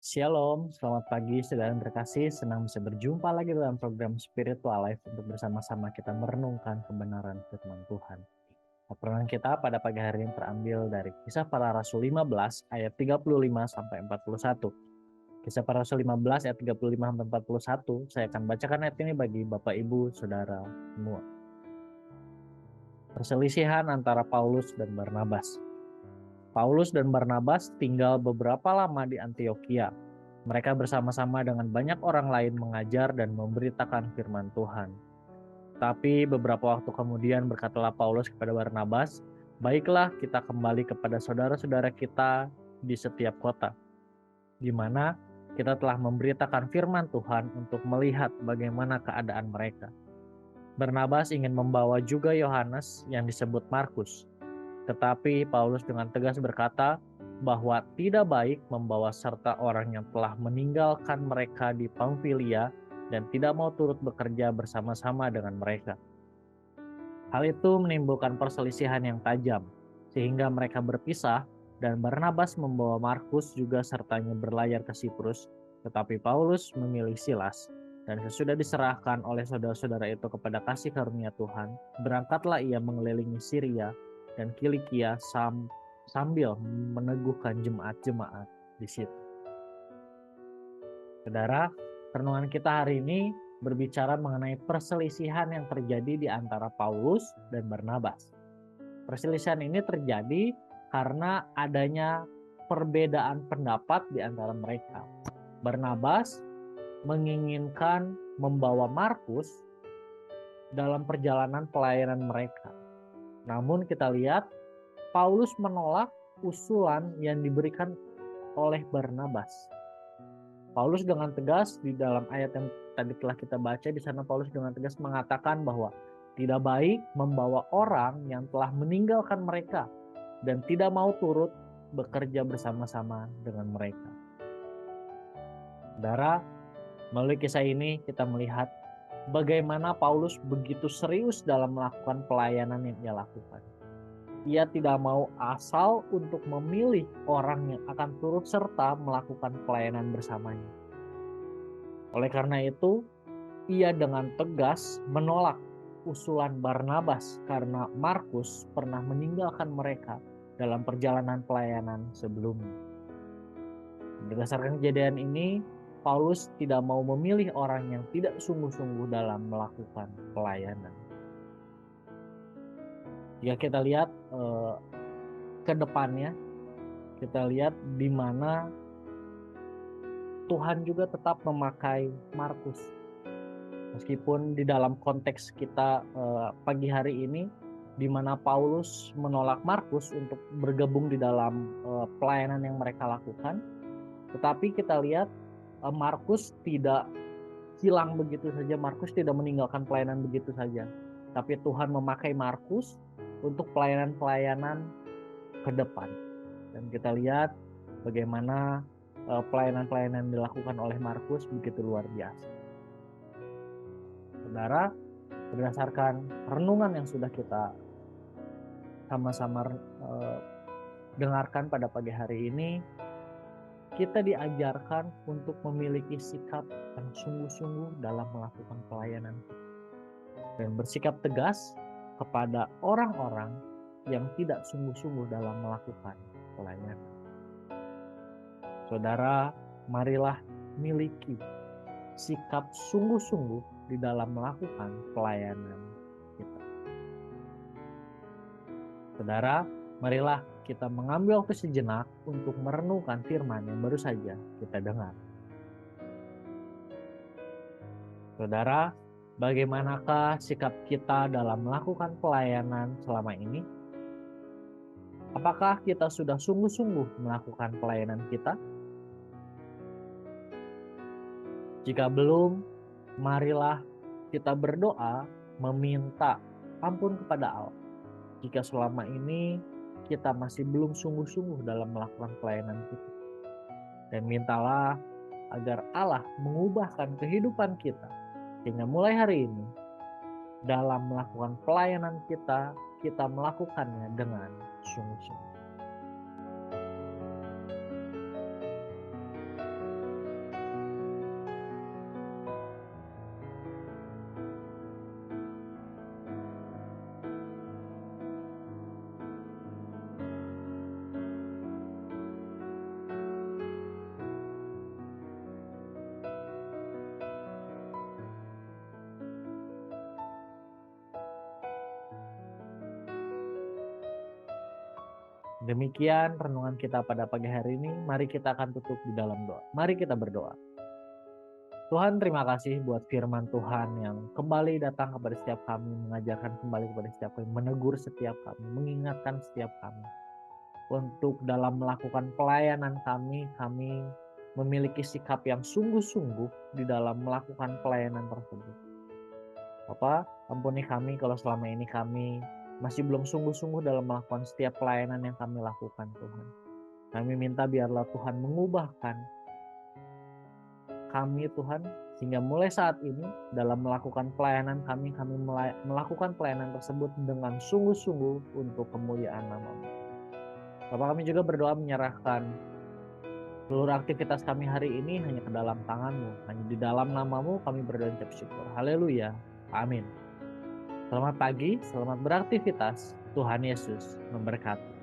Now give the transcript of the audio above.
Shalom, selamat pagi saudara yang terkasih. Senang bisa berjumpa lagi dalam program Spiritual Life untuk bersama-sama kita merenungkan kebenaran firman Tuhan. Renungan kita pada pagi hari ini terambil dari Kisah Para Rasul 15 ayat 35 sampai 41. Kisah Para Rasul 15 ayat 35 sampai 41. Saya akan bacakan ayat ini bagi Bapak Ibu Saudara semua. Perselisihan antara Paulus dan Barnabas. Paulus dan Barnabas tinggal beberapa lama di Antiokhia. Mereka bersama-sama dengan banyak orang lain mengajar dan memberitakan firman Tuhan. Tapi beberapa waktu kemudian berkatalah Paulus kepada Barnabas, "Baiklah, kita kembali kepada saudara-saudara kita di setiap kota, di mana kita telah memberitakan firman Tuhan untuk melihat bagaimana keadaan mereka." Barnabas ingin membawa juga Yohanes yang disebut Markus. Tetapi Paulus dengan tegas berkata bahwa tidak baik membawa serta orang yang telah meninggalkan mereka di Pamfilia dan tidak mau turut bekerja bersama-sama dengan mereka. Hal itu menimbulkan perselisihan yang tajam, sehingga mereka berpisah dan Barnabas membawa Markus juga sertanya berlayar ke Siprus, tetapi Paulus memilih Silas. Dan sesudah diserahkan oleh saudara-saudara itu kepada kasih karunia Tuhan, berangkatlah ia mengelilingi Syria dan Kilikia sambil meneguhkan jemaat-jemaat di situ. Saudara, renungan kita hari ini berbicara mengenai perselisihan yang terjadi di antara Paulus dan Barnabas. Perselisihan ini terjadi karena adanya perbedaan pendapat di antara mereka. Barnabas menginginkan membawa Markus dalam perjalanan pelayanan mereka. Namun kita lihat Paulus menolak usulan yang diberikan oleh Barnabas. Paulus dengan tegas di dalam ayat yang tadi telah kita baca, di sana Paulus dengan tegas mengatakan bahwa tidak baik membawa orang yang telah meninggalkan mereka dan tidak mau turut bekerja bersama-sama dengan mereka. Saudara, melalui kisah ini kita melihat bagaimana Paulus begitu serius dalam melakukan pelayanan yang ia lakukan. Ia tidak mau asal untuk memilih orang yang akan turut serta melakukan pelayanan bersamanya. Oleh karena itu, ia dengan tegas menolak usulan Barnabas karena Markus pernah meninggalkan mereka dalam perjalanan pelayanan sebelumnya. Berdasarkan kejadian ini, Paulus tidak mau memilih orang yang tidak sungguh-sungguh dalam melakukan pelayanan. Jika kita lihat ke depannya, kita lihat di mana Tuhan juga tetap memakai Markus. Meskipun di dalam konteks kita pagi hari ini, di mana Paulus menolak Markus untuk bergabung di dalam pelayanan yang mereka lakukan, tetapi kita lihat Markus tidak hilang begitu saja. Markus tidak meninggalkan pelayanan begitu saja. Tapi Tuhan memakai Markus untuk pelayanan-pelayanan ke depan. Dan kita lihat bagaimana pelayanan-pelayanan yang dilakukan oleh Markus begitu luar biasa. Saudara, berdasarkan renungan yang sudah kita sama-sama dengarkan pada pagi hari ini, kita diajarkan untuk memiliki sikap yang sungguh-sungguh dalam melakukan pelayanan dan bersikap tegas kepada orang-orang yang tidak sungguh-sungguh dalam melakukan pelayanan. Saudara, marilah miliki sikap sungguh-sungguh di dalam melakukan pelayanan kita. Saudara, marilah kita mengambil waktu sejenak untuk merenungkan firman yang baru saja kita dengar. Saudara, bagaimanakah sikap kita dalam melakukan pelayanan selama ini? Apakah kita sudah sungguh-sungguh melakukan pelayanan kita? Jika belum, marilah kita berdoa meminta ampun kepada Allah. Jika selama ini kita masih belum sungguh-sungguh dalam melakukan pelayanan kita. Dan mintalah agar Allah mengubahkan kehidupan kita. Sehingga mulai hari ini, dalam melakukan pelayanan kita, kita melakukannya dengan sungguh-sungguh. Demikian renungan kita pada pagi hari ini. Mari kita akan tutup di dalam doa. Mari kita berdoa. Tuhan, terima kasih buat firman Tuhan yang kembali datang kepada setiap kami, mengajarkan kembali kepada setiap kami, menegur setiap kami, mengingatkan setiap kami. Untuk dalam melakukan pelayanan kami memiliki sikap yang sungguh-sungguh di dalam melakukan pelayanan tersebut. Bapak, ampuni kami kalau selama ini kami masih belum sungguh-sungguh dalam melakukan setiap pelayanan yang kami lakukan, Tuhan. Kami minta biarlah Tuhan mengubahkan kami, Tuhan, sehingga mulai saat ini dalam melakukan pelayanan kami melakukan pelayanan tersebut dengan sungguh-sungguh untuk kemuliaan nama-Mu. Bapak, kami juga berdoa menyerahkan seluruh aktivitas kami hari ini hanya ke dalam tangan-Mu. Hanya di dalam nama-Mu kami berdoa dan syukur. Haleluya. Amin. Selamat pagi, selamat beraktivitas. Tuhan Yesus memberkati.